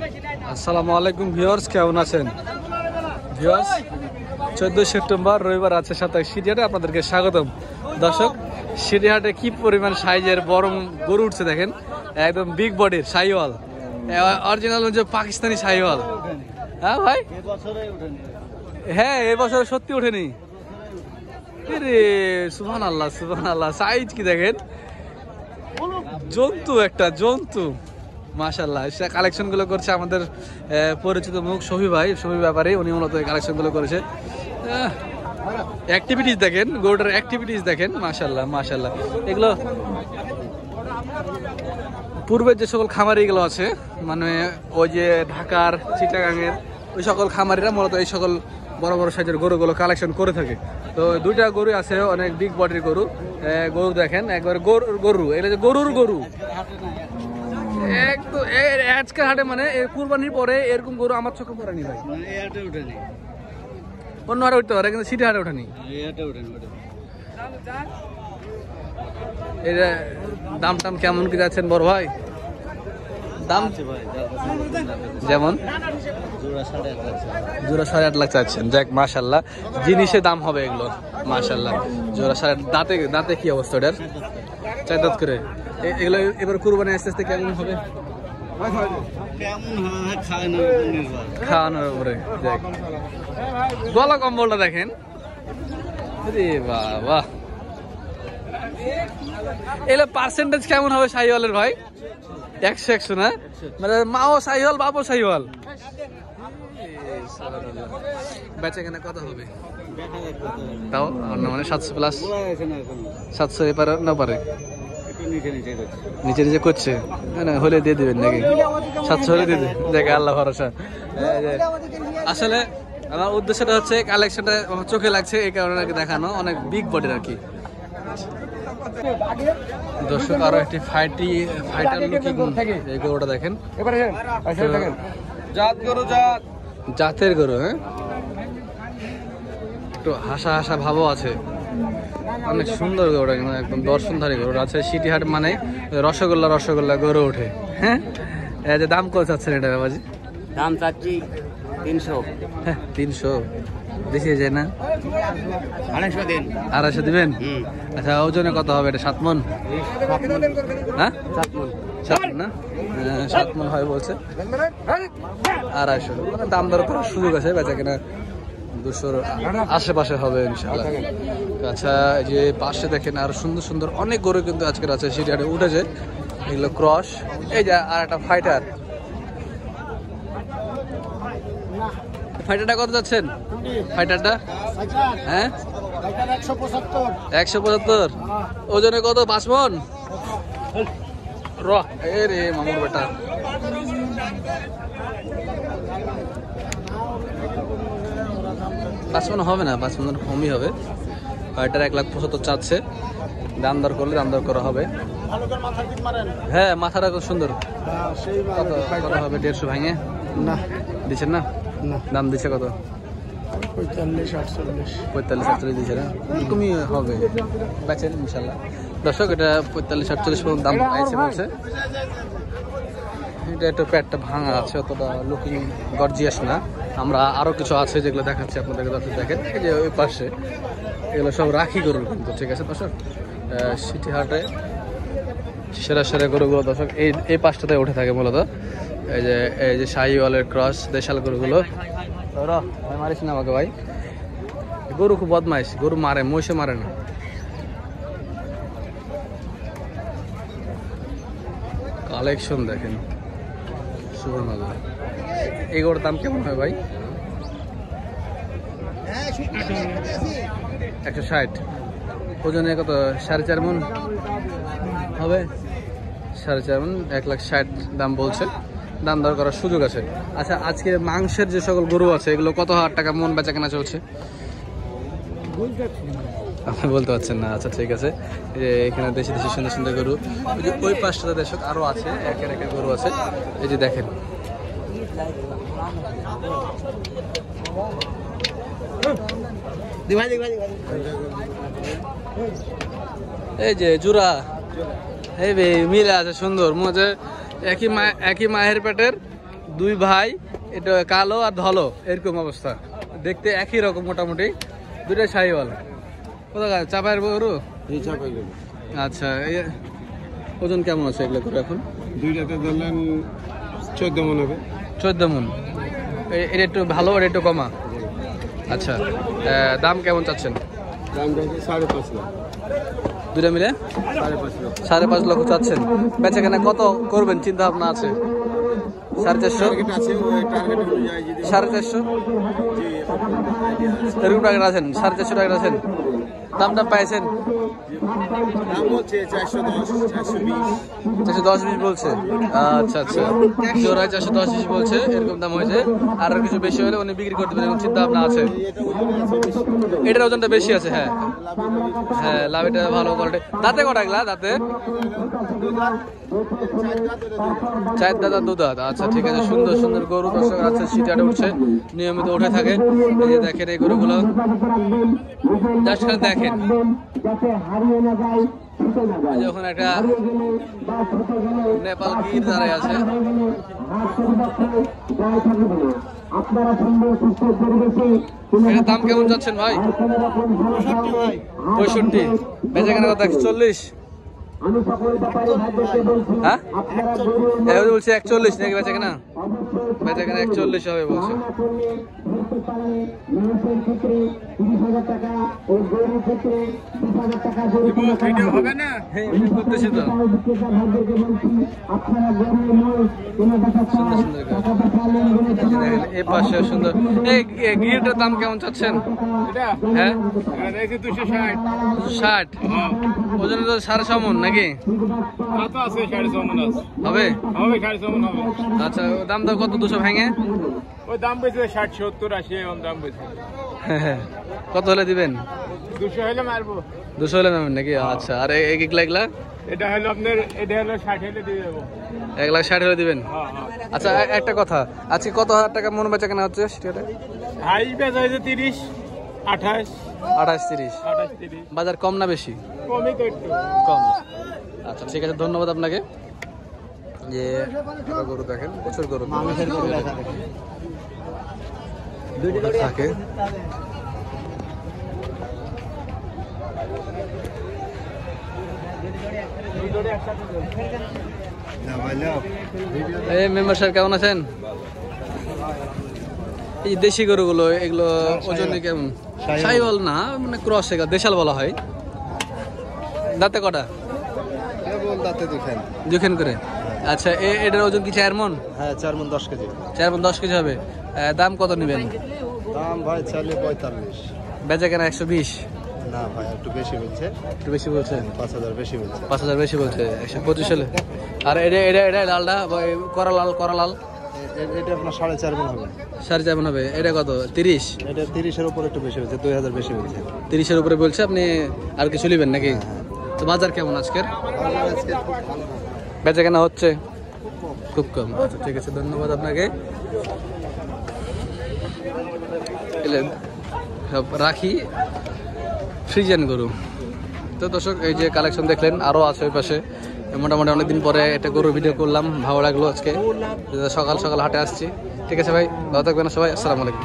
আসসালামু আলাইকুম ভিউয়ার্স, কেমন আছেন ভিউয়ার্স? 14 সেপ্টেম্বর রবিবার আছে 27 সিটিহাটে আপনাদেরকে স্বাগতম। দর্শক, সিটিহাটে কি পরিমাণ সাইজের বড় গরু উঠছে দেখেন, একদম বিগ বডির শাহিওয়াল, অরিজিনাল হচ্ছে পাকিস্তানি শাহিওয়াল। হ্যাঁ ভাই, হ্যাঁ এবছর সত্যি ওঠেনি। সুবহানাল্লাহ সুবহানাল্লাহ, সাইজ কি দেখেন, জন্তু একটা জন্তু মাশাআল্লাহ। সে কালেকশন গুলো করছে আমাদের পরিচিত মুখ শফি ব্যাপারে, উনি মূলত কালেকশন গুলো করেছে। অ্যাক্টিভিটিস দেখেন, গরুটার অ্যাক্টিভিটিস দেখেন, মাশাআল্লাহ মাশাআল্লাহ। এগুলো পূর্বের যে সকল খামারিগুলো আছে, মানে ওই যে ঢাকার চিটাগাঙের ওই সকল খামারিরা মূলত এই সকল বড় বড় সাইজের গরুগুলো কালেকশন করে থাকে। তো দুইটা গরু আছে, অনেক বিগ বডির গরু। গরু দেখেন একবার গরু, এটা যে গরুর গরু একদম আজকের হাটে, মানে কুরবানির পরে এরকম গরু আমার চোখে পড়েনি ভাই। অন্য হাটে উঠতে পারে, কিন্তু সিটি হাটে ওঠেনি। এটা দাম টাম কেমন কি যাচ্ছেন বড় ভাই? দাম যেমন জোড়া 8.5 লাখ চাচ্ছেন। যাক মাশাআল্লাহ, জিনিসের দাম হবে এগুলো মাশাআল্লাহ। জোড়া 8.5। দাঁতে কি অবস্থা ওটার? 4 দাঁত করে। এগুলো এবার কুরবানি আস্তে আস্তে কেমন হবে? খাওয়ানোর উপরে। দেখ গলা কম্বলটা দেখেন, বাহ। এগুলো পার্সেন্টেজ কেমন হবে শাহিওয়ালের ভাই? 100 না? মানে মাও শাহিওয়াল বাপও শাহিওয়াল। বেচা কেনা কত হবে তাও? মানে 700 প্লাস, 700 এপারে না পারে, নিচে নিচে করছে না, হলে দিয়ে দিবেন নাকি? 700 হলে দিয়ে দেবেন। দেখে আল্লাহ ভরসা। আসলে আমার উদ্দেশ্যটা হচ্ছে কালেকশনটা আমার চোখে লাগছে, এই কারণে আর কি দেখানো, অনেক বিগ বডির আর কি। দর্শক, আরো একটি ফাইটার লুকিং এই গরুটা দেখেন, জাতের গরু। হ্যাঁ, একটু হাসা হাসা ভাবও আছে, অনেক সুন্দর গরুটা, কিন্তু একদম দর্শনধারী গরু আছে। সিটি হাট মানে রসগোল্লা গরু ওঠে। হ্যাঁ, এই যে দাম কত চাচ্ছেন এটা বাবাজি? দাম চাচ্ছি 300। হ্যাঁ 300 বেশি যায় না? 250 দিবেন? আচ্ছা, ওজনে কত হবে এটা? 7 মণ? হ্যাঁ 7 মণ না? 7 মণ হয় বলছে। 250 মানে দাম দর করার সুযোগ আছে, বেচা কেনা 200 আশেপাশে হবে ইনশাআল্লাহ। আচ্ছা, এই যে পাশে দেখেন আর সুন্দর সুন্দর অনেক গরু কিন্তু আজকের আছে সিটি হাটে উঠেছে। এগুলো ক্রস। এই যে আর একটা ফাইটারটা কত যাচ্ছেন? ফাইটারটা হ্যাঁ 175। ওজনে কত? 5 মণ? রে মামুর বেটা, পাঁচ মণ হবে না, 5 মণ কমই হবে। ফাইটার 1,75,000 চাচ্ছে। দাম দর করলে দাম দর করা হবে। হ্যাঁ, মাথাটা খুব সুন্দর। কত হবে? 150 ভাঙে না দিচ্ছেন না? দাম দিচ্ছে কত? 45-48 দিচ্ছে না? এরকমই হবে, বেচেন ইনশাল্লাহ। দর্শক, এটা 45-48 পর্যন্ত দাম পাইছে বলছে। এটা একটু পেটটা ভাঙা আছে, অতটা লুকিং গর্জিয়াস না। আমরা আরো কিছু আছে যেগুলো দেখাচ্ছি আপনাদেরকে। দর্শক দেখেন, এই যে ওই পাশে এগুলো সব রাখি গরু কিন্তু, ঠিক আছে দর্শক? সিটি হাটে সেরা গরুগুলো দর্শক এই পাশটাতে উঠে থাকে মূলত। এই যে শাহিওয়ালের ক্রস দেশাল গরুগুলো। ভাই মারিস না আমাকে ভাই, গরু খুব বদমাইশ, গরু মারে, মহিষে মারে না। কালেকশন দেখেন, সুবহানাল্লাহ। এই গরুর দাম কেমন হয় ভাই? 160। ওজনে কত? 4.5 মণ হবে? 4.5 মণ, 1,60,000 দাম বলছে। দাম দর করার সুযোগ আছে। আচ্ছা, আজকে মাংসের যে সকল গরু আছে এগুলো কত হাজার টাকা মন বেচা কেনা চলছে? আপনি বলতে পারছেন না? আচ্ছা ঠিক আছে। এখানে দেশি সুন্দর গরু, ওই পাশটাতে দর্শক আরো আছে, একের গরু আছে। এই যে দেখেন, এই যে জুরা, এই মিলে আছে সুন্দর মজা। একই মায়ের পেটের দুই ভাই, এটা কালো আর ধলো এরকম অবস্থা, দেখতে একই রকম মোটামুটি, দুইটাই শাহিওয়াল। কোথায় চাপায়ের গরু? আচ্ছা, ওজন কেমন আছে এগুলো করে এখন? দুইটাতে ধরলেন 14 মন হবে। 14 মন। এটা একটু ভালো, এটা একটু কমা। আচ্ছা, দাম কেমন চাচ্ছেন? দাম 5.5 লাখ। দুইটা মিলে 5.5 লক্ষ চাচ্ছেন। বেচা কেনা কত করবেন চিন্তা ভাবনা আছে? 450, 450 এরকম টাকা আছেন? 450 টাকা আছেন? দামটা পাইছেন? দাম হচ্ছে 410, 420। 410-20 বলছে। আচ্ছা আচ্ছা, চোরাই 410-20 বলছে, এরকম দাম হয়েছে। আর কিছু বেশি হলে উনি বিক্রি করতে পারেন, চিন্তা ভাবনা আছে। এটার ওজনটা বেশি আছে। হ্যাঁ হ্যাঁ, লাভটা ভালো কোয়ালিটি। দাঁতে কটা এগুলা? দাঁতে 4 দাঁত আর 2 দাঁত। আচ্ছা ঠিক আছে, সুন্দর সুন্দর গরু দর্শক আছে, সিটারে উঠছে, নিয়মিত উঠে থাকে। এই যে দেখেন এই গরুগুলো, জাস্ট খালি দেখেন। যখন একটা নেপাল গির দাঁড়ায় আছে। এটার দাম কেমন যাচ্ছেন ভাই? 65। বেচা কেনা কথা 40? হ্যাঁ বলছি 41 নাকি বেচা কেনা? বেচা কেনা 41 হবে বলছে। করতেছি তো। এই পাশে সুন্দর। এই গিরটার দাম কেমন চাচ্ছেন? হ্যাঁ 260। ওজন তো 6.5 মন নাকি হবে? আচ্ছা, দাম দাও কত? 200 ভেঙে ওই দাম বেশি 60, 70, 80 এরকম দাম বেশি। কত হলে দিবেন? 200 হলে মারবো। 200 হলে নেবেন নাকি? আচ্ছা, আর এগুলা এগুলা? এটা হলো আপনার, এটা হলো 60 হলে দিয়ে দেবো। 1,60,000 হলে দিবেন? আচ্ছা, একটা কথা, আজকে কত হাজার টাকা মন বেচা কেনা হচ্ছে সেটা? হাই বেচা হয়েছে 30, 28, 28-30। 28-30। বাজার কম না বেশি? কমই তো একটু। কম। আচ্ছা ঠিক আছে, ধন্যবাদ আপনাকে। যে গরু দেখেন, প্রচুর গরু থাকে। এই মেম্বার সাহেব কেমন আছেন? এই দেশি গরুগুলো, এগুলো ওজনে কেমন? শাহিওয়াল না, মানে ক্রস, এগুলো দেশাল বলা হয়। দাঁতে কটা? দাঁতে দুখান করে। আচ্ছা, এটার ওজন কি 4 মন? হ্যাঁ 4 মন 10 কেজি। 4 মন 10 কেজি হবে। দাম কত নেবেন? দাম ভাই চাইলে 45। বেচা কেনা 120? না ভাই একটু বেশি বলছে। একটু বেশি বলছে? 5,000 বেশি বলছে। 5,000 বেশি বলছে। 125 হলে। আর এটা লালটা, করা লাল এটা আপনার 4.5 মন হবে। 4.5 মন হবে। এটা কত? 30? এটা 30-এর উপর একটু বেশি হচ্ছে, 2,000 বেশি বলছে। 30-এর উপরে বলছে। আপনি আর কিছু নেবেন নাকি? তো বাজার কেমন আজকের? বেচা কেনা হচ্ছে খুব কম। আচ্ছা ঠিক আছে, ধন্যবাদ আপনাকে। সব রাখি ফ্রিজিয়ান গরু। তো দর্শক, এই যে কালেকশন দেখলেন, আরও আছে ওই পাশে। মোটামুটি অনেকদিন পরে একটা গরুর ভিডিও করলাম, ভালো লাগলো আজকে। সকাল সকাল হাটে আসছি। ঠিক আছে ভাই, ভালো থাকবেন সবাই, আসসালামু আলাইকুম।